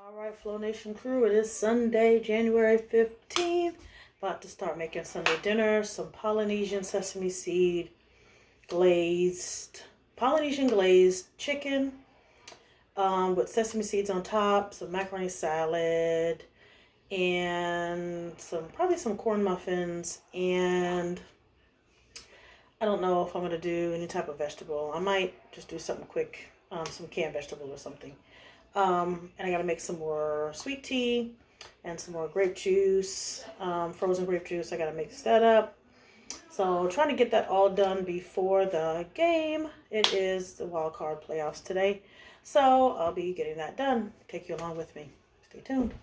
Alright, Flow Nation crew, it is Sunday, January 15th. About to start making Sunday dinner. Some Polynesian sesame seed Polynesian glazed chicken with sesame seeds on top, some macaroni salad, and probably some corn muffins, and I don't know if I'm going to do any type of vegetable. I might just do something quick, some canned vegetable or something. And I got to make some more sweet tea and some more grape juice, frozen grape juice. I got to mix that up. So trying to get that all done before the game. It is the wild card playoffs today. So I'll be getting that done. Take you along with me. Stay tuned.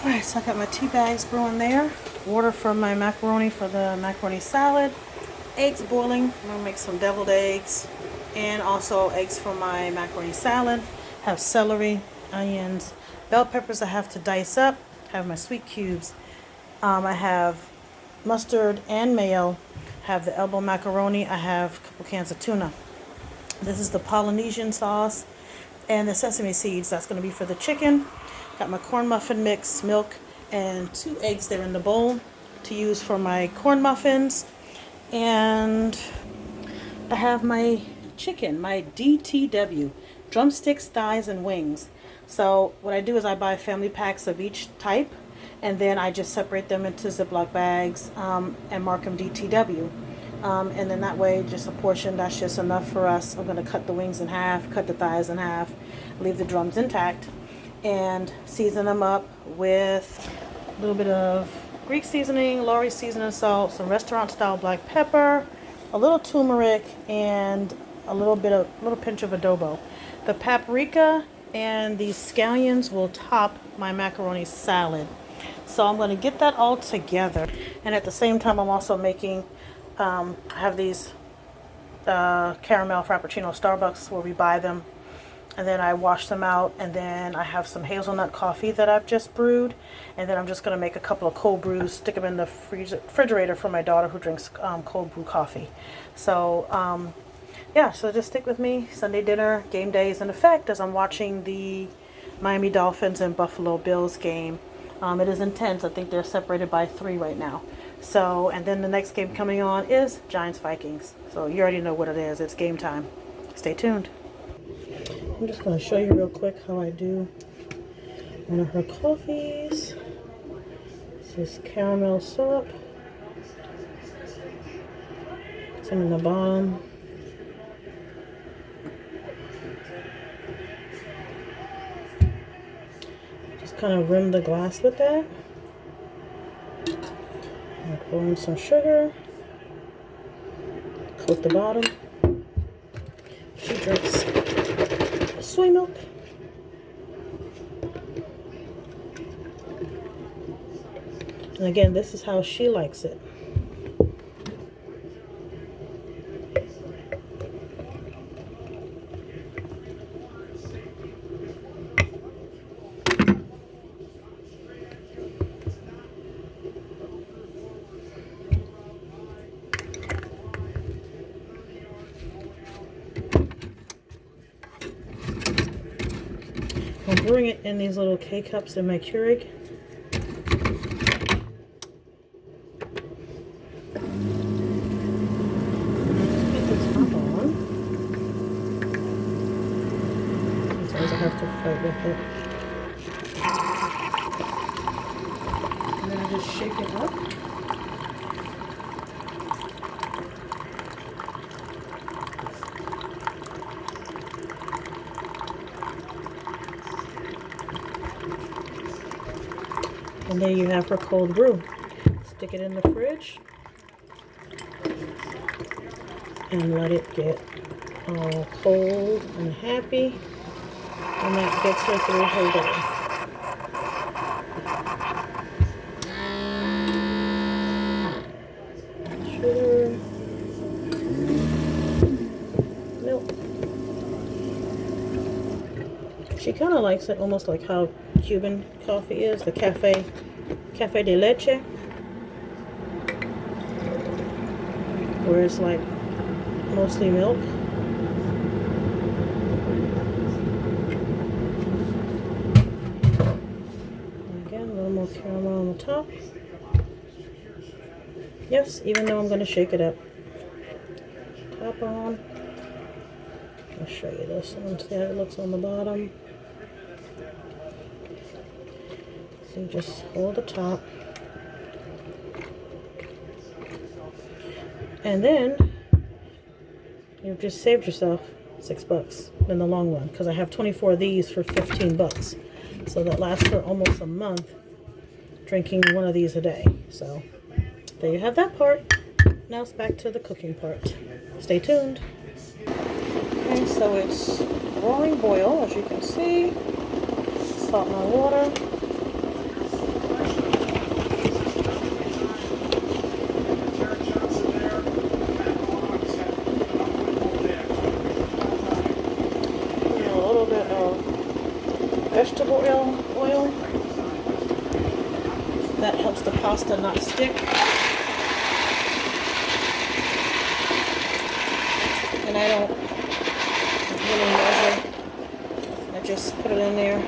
Alright, so I got my tea bags brewing there. Water for my macaroni for the macaroni salad. Eggs boiling. I'm going to make some deviled eggs. And also eggs for my macaroni salad. Have celery, onions, bell peppers I have to dice up. Have my sweet cubes. I have mustard and mayo. Have the elbow macaroni. I have a couple cans of tuna. This is the Polynesian sauce and the sesame seeds. That's going to be for the chicken. Got my corn muffin mix, milk, and 2 eggs there in the bowl to use for my corn muffins. And I have my chicken, my DTW, drumsticks, thighs, and wings. So what I do is I buy family packs of each type, and then I just separate them into Ziploc bags and mark them DTW. And then that way, just a portion, that's just enough for us. I'm going to cut the wings in half, cut the thighs in half, leave the drums intact, and season them up with a little bit of Greek seasoning, Lawry's seasoning salt, some restaurant-style black pepper, a little turmeric, and a little pinch of adobo. The paprika and the scallions will top my macaroni salad. So I'm going to get that all together. And at the same time, I'm also making, I have these caramel frappuccino Starbucks where we buy them. And then I wash them out, and then I have some hazelnut coffee that I've just brewed. And then I'm just going to make a couple of cold brews, stick them in the refrigerator for my daughter who drinks cold brew coffee. So, yeah, so just stick with me. Sunday dinner, game day is in effect as I'm watching the Miami Dolphins and Buffalo Bills game. It is intense. I think they're separated by 3 right now. So, and then the next game coming on is Giants-Vikings. So you already know what it is. It's game time. Stay tuned. I'm just going to show you real quick how I do one of her coffees. This is caramel syrup. It's in the bottom. Just kind of rim the glass with that. I'll pour in some sugar. Coat the bottom. She drinks soy milk. And again, this is how she likes it. I'm brewing it in these little K-cups in my Keurig. Put the top on. Sometimes I have to fight with it. And then I just shake it up. And there you have her cold brew. Stick it in the fridge and let it get all cold and happy, and that gets her through her day. Sugar, milk. She kind of likes it almost like how Cuban coffee is, the cafe de leche, where it's like mostly milk. smooth caramel on the top. Yes, even though I'm going to shake it up. Top on. I'll show you this one. See how it looks on the bottom. So you just hold the top. And then you've just saved yourself $6 in the long run, because I have 24 of these for $15. So that lasts for almost a month, drinking one of these a day. So there you have that part. Now it's back to the cooking part. Stay tuned. Okay, so it's roaring boil, as you can see. Salt my water. Vegetable oil. That helps the pasta not stick. And I don't really measure. I just put it in there,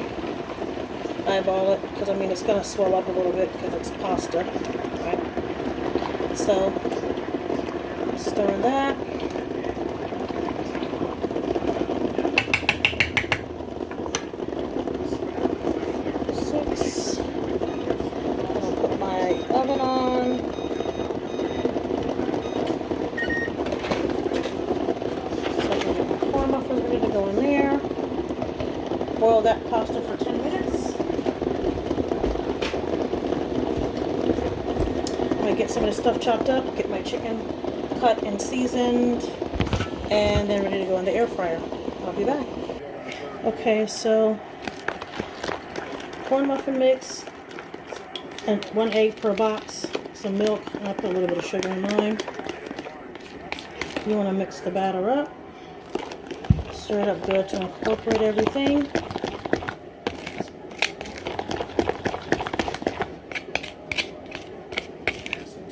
eyeball it, because I mean it's going to swell up a little bit because it's pasta, right? So, stir that. Oven on. So the corn muffins ready to go in there. Boil that pasta for 10 minutes. I'm going to get some of the stuff chopped up, get my chicken cut and seasoned, and then ready to go in the air fryer. I'll be back. Okay, so corn muffin mix. And 1 egg per box, some milk, and I put a little bit of sugar in mine. You want to mix the batter up, stir it up good to incorporate everything.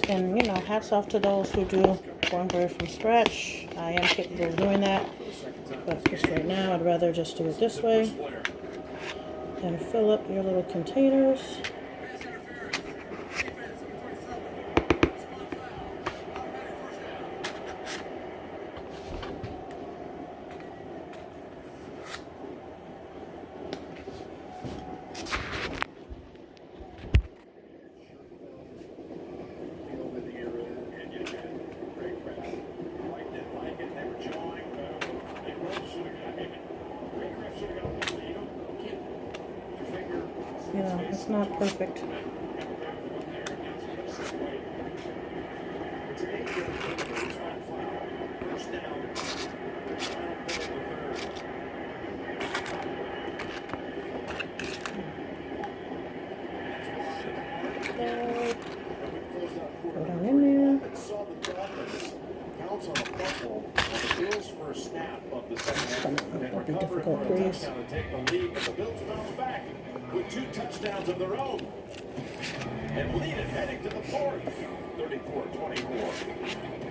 And you know, hats off to those who do cornbread from scratch. I am capable of doing that, but just right now I'd rather just do it this way. And fill up your little containers. You know, it's not perfect. Put it in there. That'll be difficult, please. With 2 touchdowns of their own and lead it heading to the fourth, 34-24.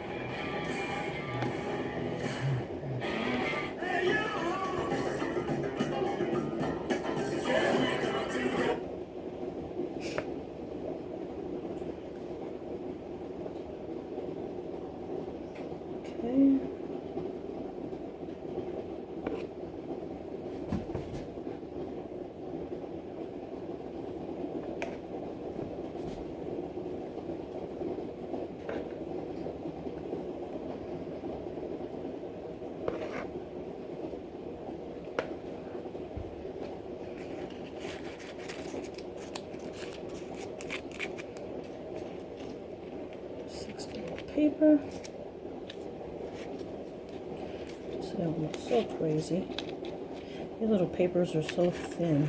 Okay. Paper. So they don't look so crazy. These little papers are so thin.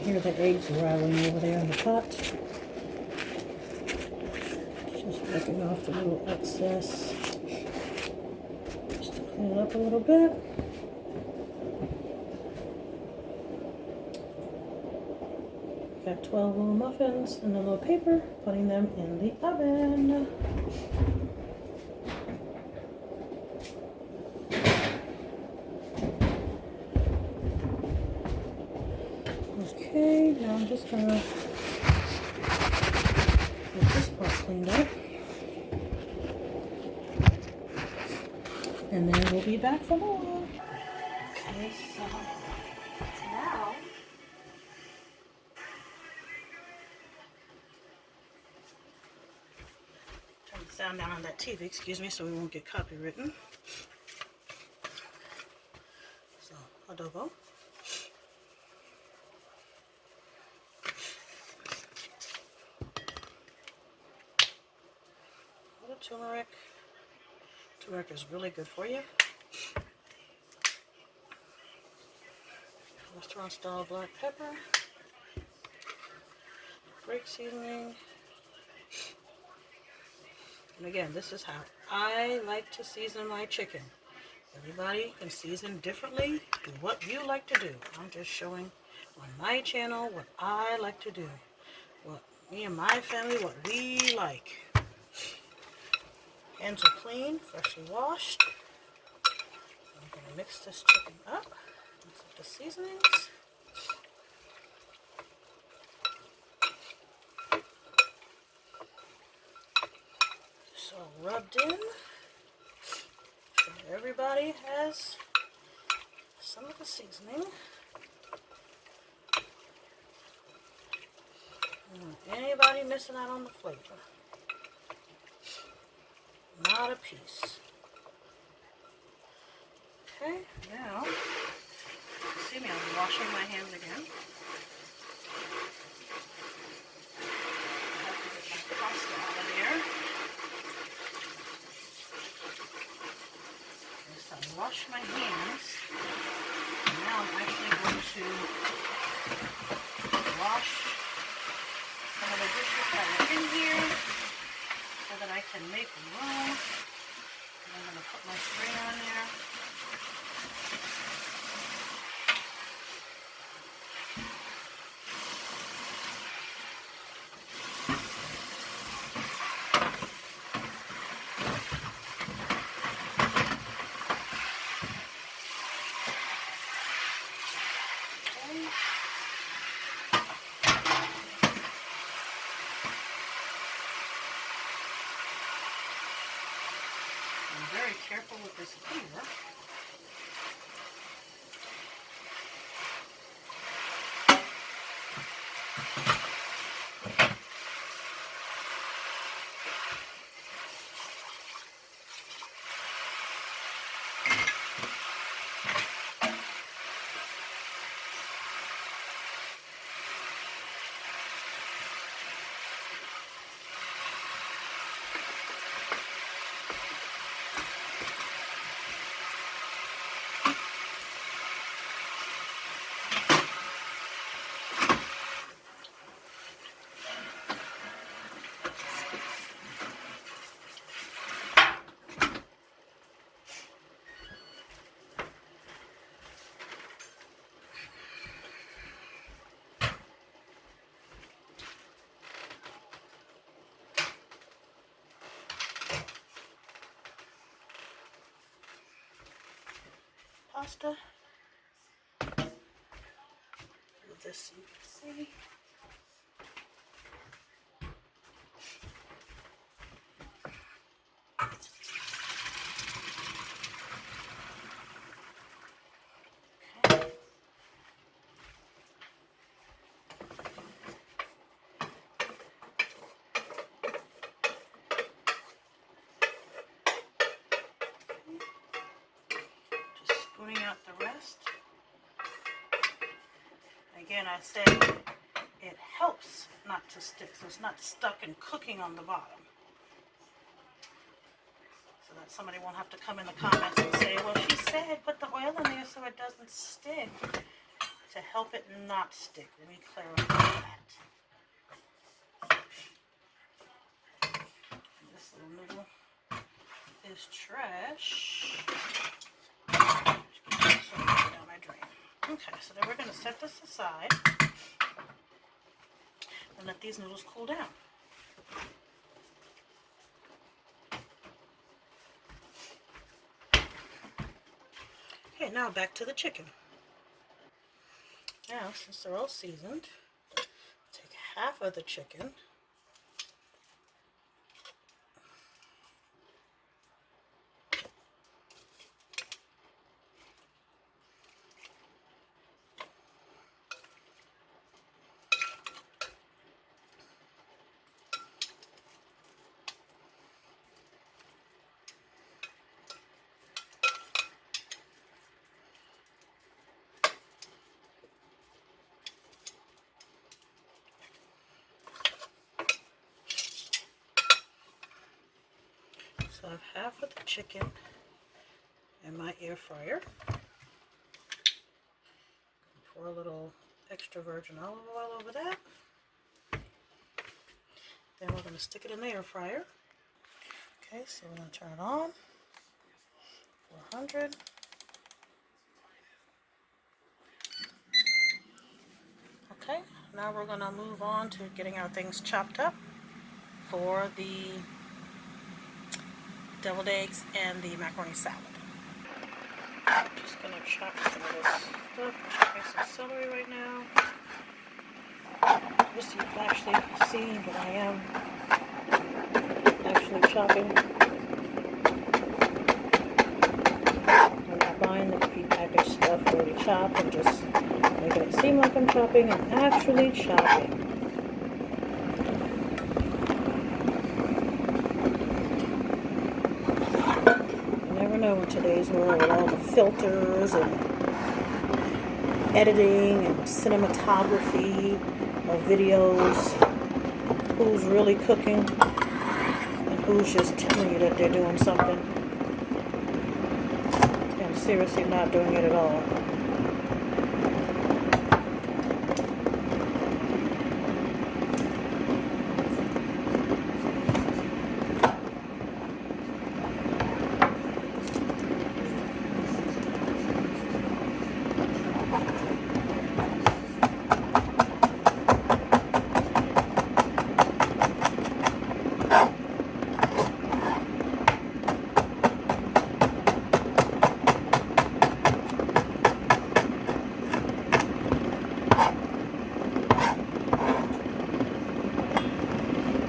Here are the eggs rattling over there in the pot. Wiping off the little excess, just to clean it up a little bit. got 12 little muffins in the little paper, putting them in the oven. Okay, now I'm just gonna get this part cleaned up. And then we'll be back for more. Okay, so now turn the sound down on that TV, excuse me, so we won't get copywritten. So, adobo. A little turmeric. Turmeric is really good for you. Restaurant style black pepper. Brake seasoning. And again, this is how I like to season my chicken. Everybody can season differently. Do what you like to do. I'm just showing on my channel what I like to do. What me and my family, what we like. Hands are clean, freshly washed. I'm going to mix this chicken up. Mix up the seasonings. Just all rubbed in. So everybody has some of the seasoning. Anybody missing out on the flavor? Not a piece. Okay, now, see me, I'm washing my hands again. I have to get my pasta out of there. Okay, so I wash my hands. And now I'm actually going to wash some of the dishes that are in here so that I can make room. And I'm going to put my strainer on there. I'm very careful with this cleaner. Pasta. With this so you can see. Okay. Just spooning out the rest. Again, I said it helps not to stick, so it's not stuck and cooking on the bottom. So that somebody won't have to come in the comments and say, well, she said put the oil in there so it doesn't stick. To help it not stick. Let me clarify that. This little noodle is trash. Down my drain. Okay, so then we're going to set this aside. and let these noodles cool down. Okay, now back to the chicken. Now, since they're all seasoned, take half of the chicken. So I have half of the chicken in my air fryer. Pour a little extra virgin olive oil over that. Then we're going to stick it in the air fryer. Okay, so we're going to turn it on. 400. Okay, now we're going to move on to getting our things chopped up for the deviled eggs and the macaroni salad. I'm just going to chop some of this stuff. I'm chopping some celery right now. Just so you can actually see that I am actually chopping. I'm not buying the prepackaged stuff already chopped. I'm just making it seem like I'm chopping. I'm actually chopping. In today's world with all the filters and editing and cinematography of videos, who's really cooking and who's just telling you that they're doing something and seriously not doing it at all.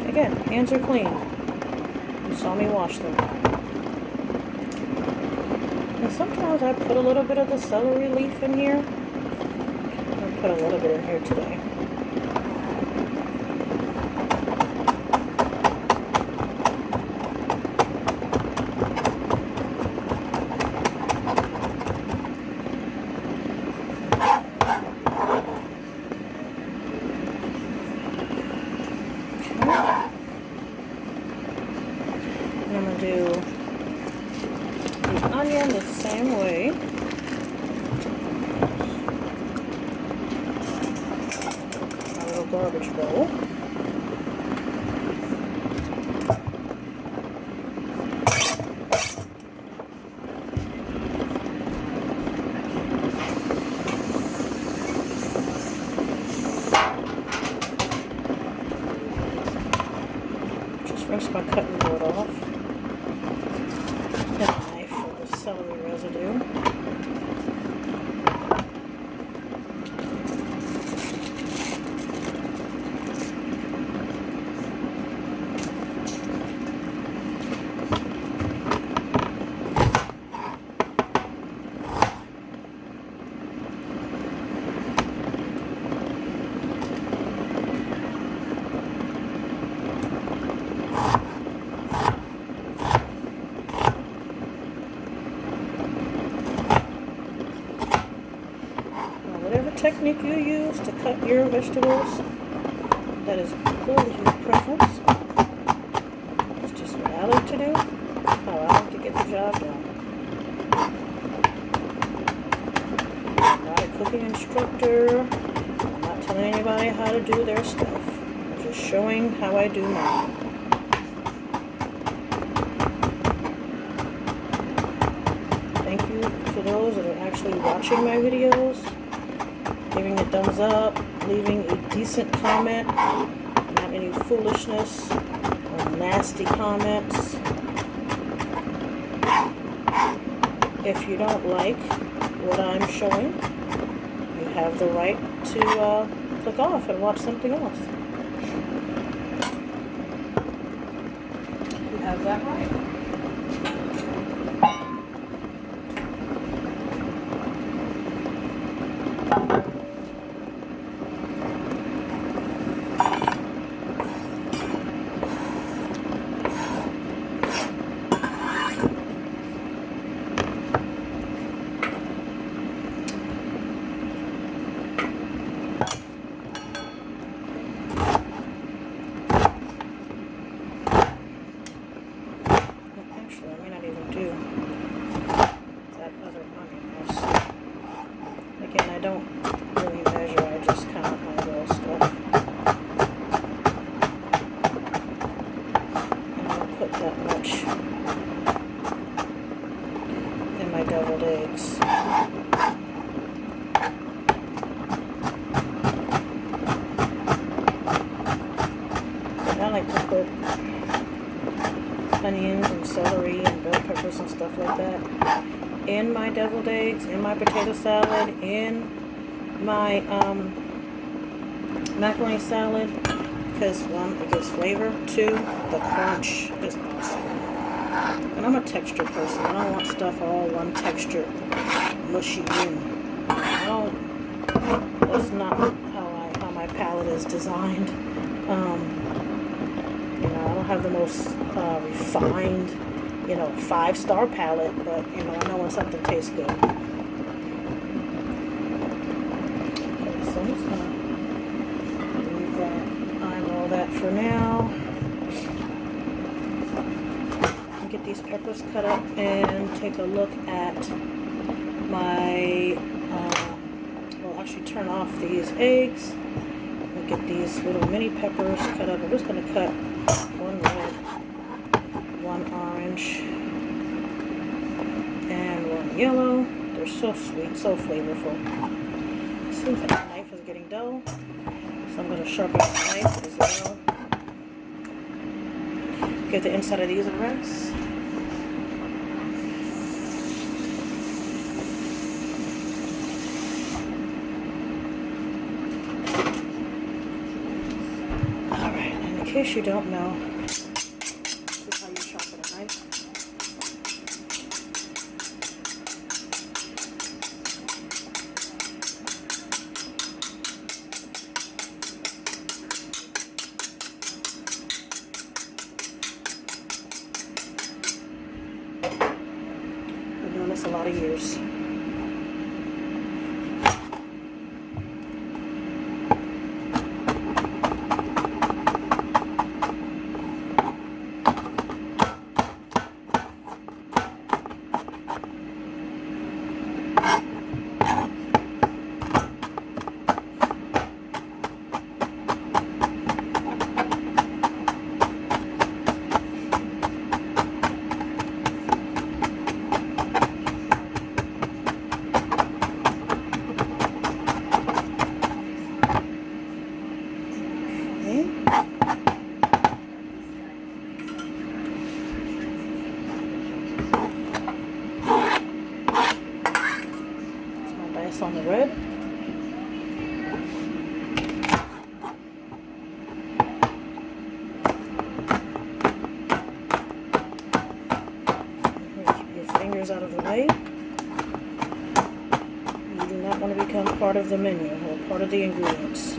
Again, hands are clean. You saw me wash them. And sometimes I put a little bit of the celery leaf in here. I'm going to put a little bit in here today. I'm going to do the onion the same way. My little garbage bowl. Just rinse my cutting board off. And a knife for the celery residue. Whatever technique you use to cut your vegetables, that is clearly your preference. It's just what I like to do, how I like to get the job done. I'm not a cooking instructor. I'm not telling anybody how to do their stuff. I'm just showing how I do mine. Thank you to those that are actually watching my videos, giving a thumbs up, leaving a decent comment. any foolishness or nasty comments. If you don't like what I'm showing, you have the right to click off and watch something else. You have that right. Actually, I may not even do that other onion. Again, I don't really measure, I just count my little stuff. And I don't put that much in my deviled eggs. And I like to put onions and celery and bell peppers and stuff like that in my deviled eggs, in my potato salad, in my macaroni salad, because one, it gives flavor, two, the crunch is awesome. And I'm a texture person. I don't want stuff all one texture, mushy. I don't. That's not how my palate is designed. You know, I don't have the most refined, 5-star palate, but I know when something tastes good. Okay, so I'm just gonna leave that, eyeball that for now. And get these peppers cut up and take a look at my. Well, actually, turn off these eggs. And get these little mini peppers cut up. I'm just gonna cut one red, one orange, and one yellow. They're so sweet, so flavorful. It seems like the knife is getting dull, so I'm going to sharpen the knife as well. Get the inside of these a rinse. Alright, and in case you don't know, this is how you sharpen a knife. Been doing this a lot of years. On the red. Keep your fingers out of the way. You do not want to become part of the menu or part of the ingredients.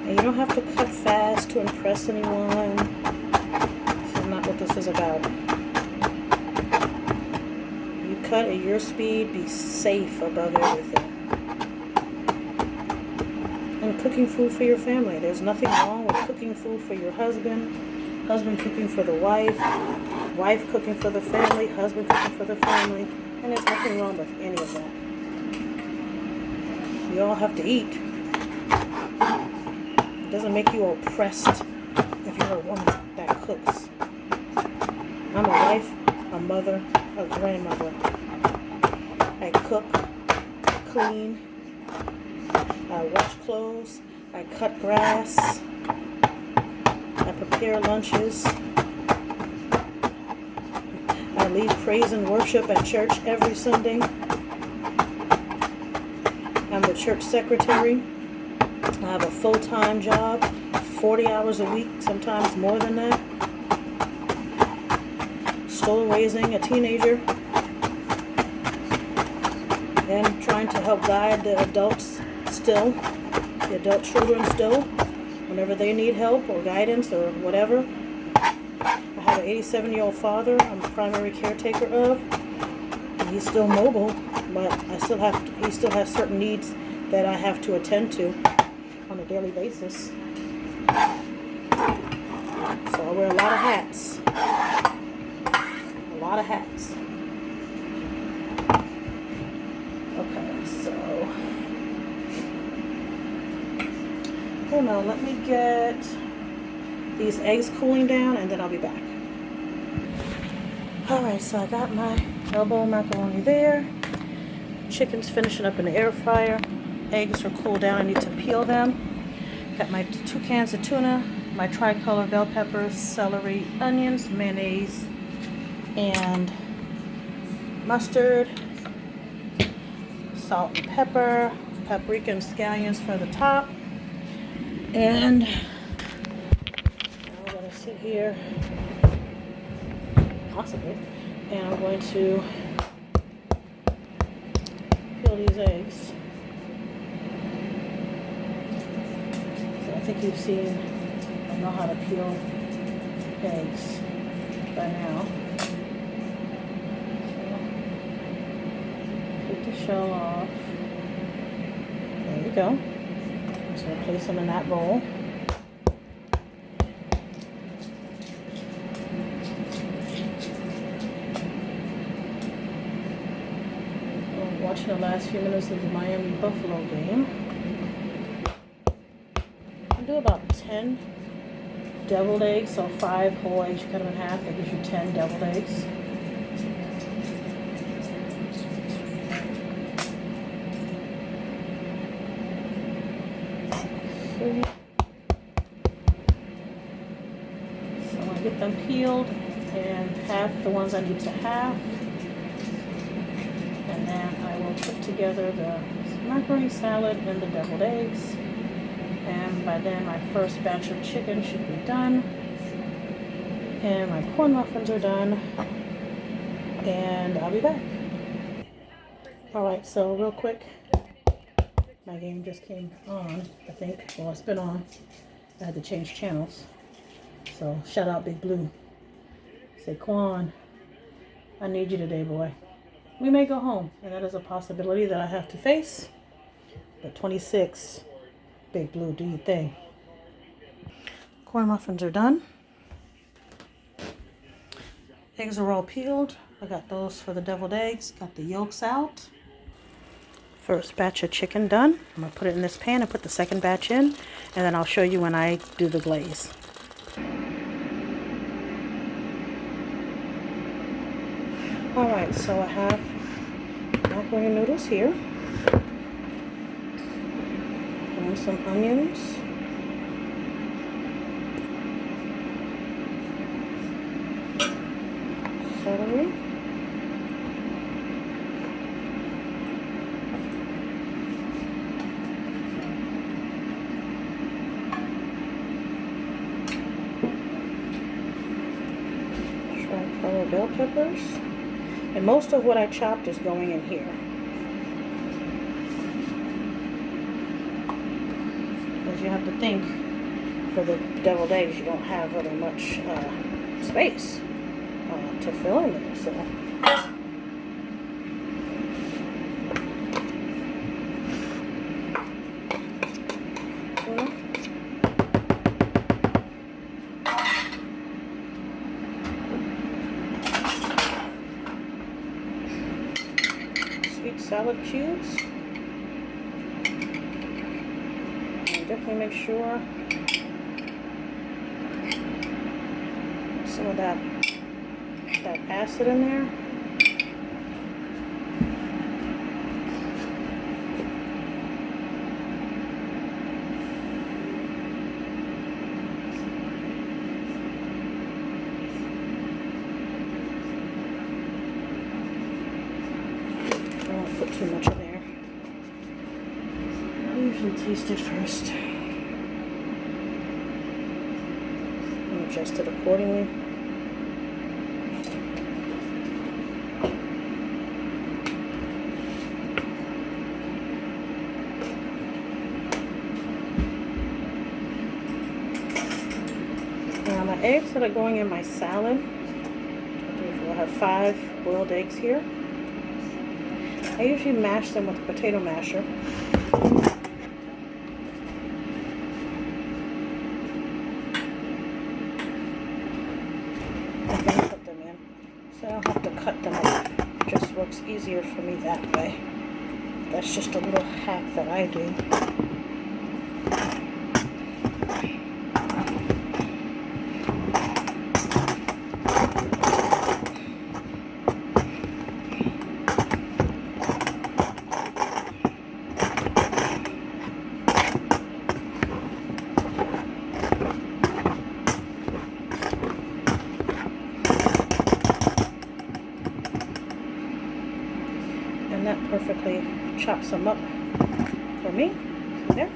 And you don't have to cut fast to impress anyone. Not what this is about. You cut at your speed, be safe above everything. And cooking food for your family. There's nothing wrong with cooking food for your husband, husband cooking for the wife, wife cooking for the family, husband cooking for the family, and there's nothing wrong with any of that. We all have to eat. It doesn't make you oppressed if you're a woman that cooks. I'm a wife, a mother, a grandmother. I cook, clean, I wash clothes, I cut grass, I prepare lunches, I lead praise and worship at church every Sunday. I'm the church secretary. I have a full-time job, 40 hours a week, sometimes more than that. Still raising a teenager and trying to help guide the adults still, the adult children still, whenever they need help or guidance or whatever. I have an 87-year-old father I'm the primary caretaker of. And he's still mobile, but he still has certain needs that I have to attend to on a daily basis. So I wear a lot of hats. A lot of hats. Okay, so hold on, let me get these eggs cooling down and then I'll be back. Alright, so I got my elbow macaroni there. Chicken's finishing up in the air fryer. Eggs are cooled down. I need to peel them. Got my 2 cans of tuna, my tricolor bell peppers, celery, onions, mayonnaise, and mustard, salt and pepper, paprika and scallions for the top. And I'm going to sit here, possibly, and I'm going to peel these eggs. So I think you've seen, I know how to peel eggs by now. So take the shell off. There you go. So I'll place them in that bowl. Watching the last few minutes of the Miami Buffalo game. I'll do about 10 deviled eggs, so 5 whole eggs, you cut them in half, that gives you 10 deviled eggs. So I get them peeled and half the ones I need to have. And then I will put together the macaroni salad and the deviled eggs. And by then my first batch of chicken should be done. And my corn muffins are done. And I'll be back. Alright, so real quick. My game just came on, I think. Well, it's been on. I had to change channels. So shout out Big Blue. Say, Quan, I need you today, boy. We may go home, and that is a possibility that I have to face. But 26, Big Blue, do your thing. Corn muffins are done. Eggs are all peeled. I got those for the deviled eggs. Got the yolks out. First batch of chicken done. I'm going to put it in this pan and put the second batch in. And then I'll show you when I do the glaze. Alright, so I have macaroni noodles here. And some onions. Celery. Tricolor bell peppers. And most of what I chopped is going in here. Because you have to think, for the deviled eggs, you don't have really much space to fill in there. So. Salad cubes. And definitely make sure some of that acid in there. too much in there. I usually taste it first and adjust it accordingly. Now my eggs that are going in my salad, I have 5 boiled eggs here. I usually mash them with a potato masher. And then put them in. So I don't have to cut them up. It just works easier for me that way. That's just a little hack that I do. And that perfectly chops them up for me. There.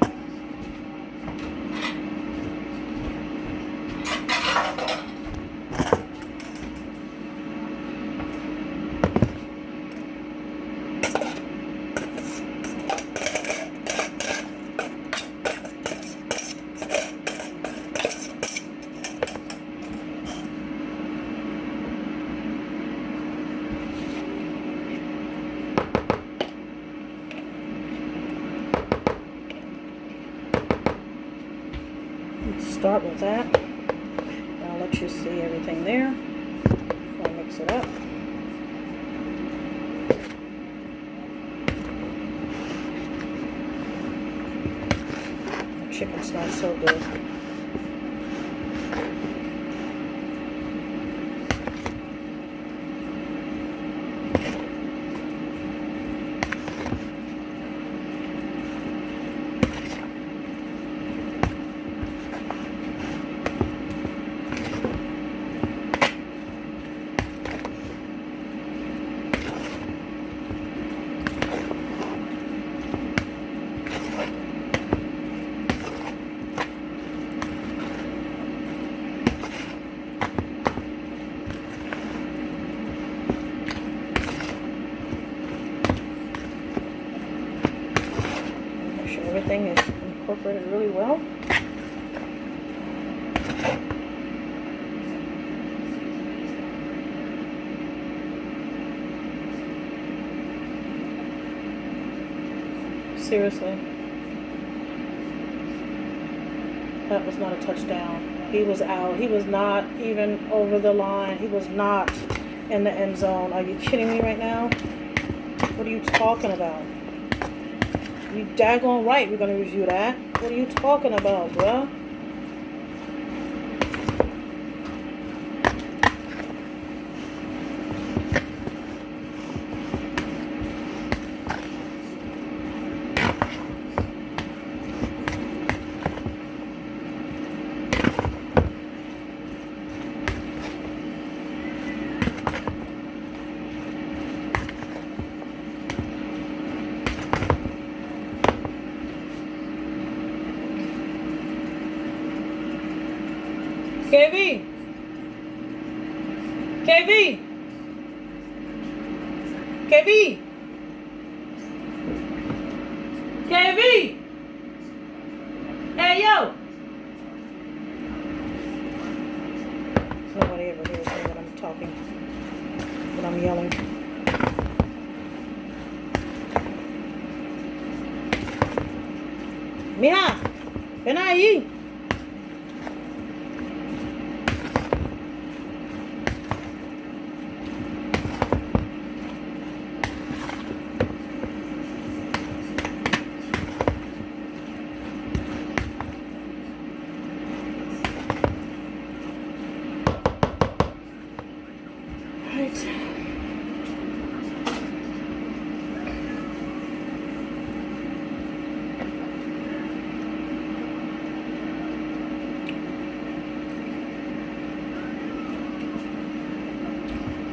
Start with that. And I'll let you see everything there before I mix it up. The chicken smells so good. Everything is incorporated really well. Seriously, that was not a touchdown. He was out. He was not even over the line. He was not in the end zone. Are you kidding me right now? What are you talking about? You daggone right we're going to review that. What are you talking about, bruh? KV! KV! KV! KV! Hey, yo! Nobody ever hears me when I'm talking, when I'm yelling. Mija, ven ahí.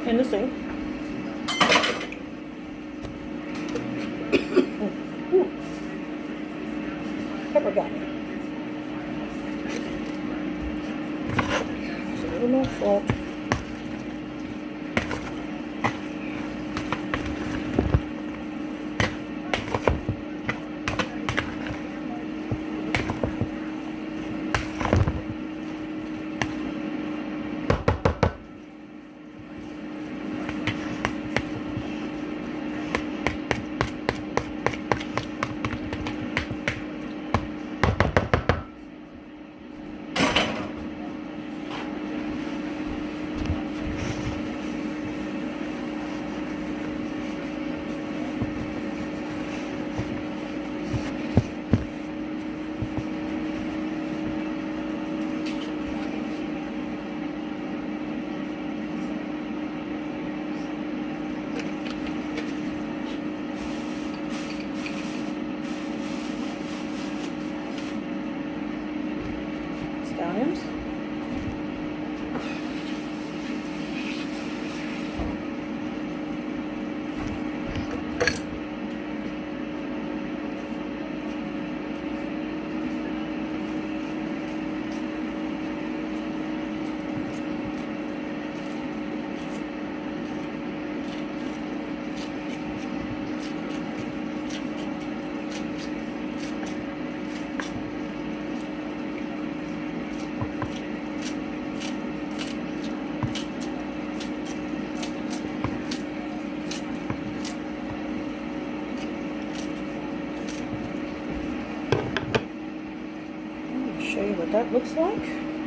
In the sink. fault. Stallions. Show you what that looks like.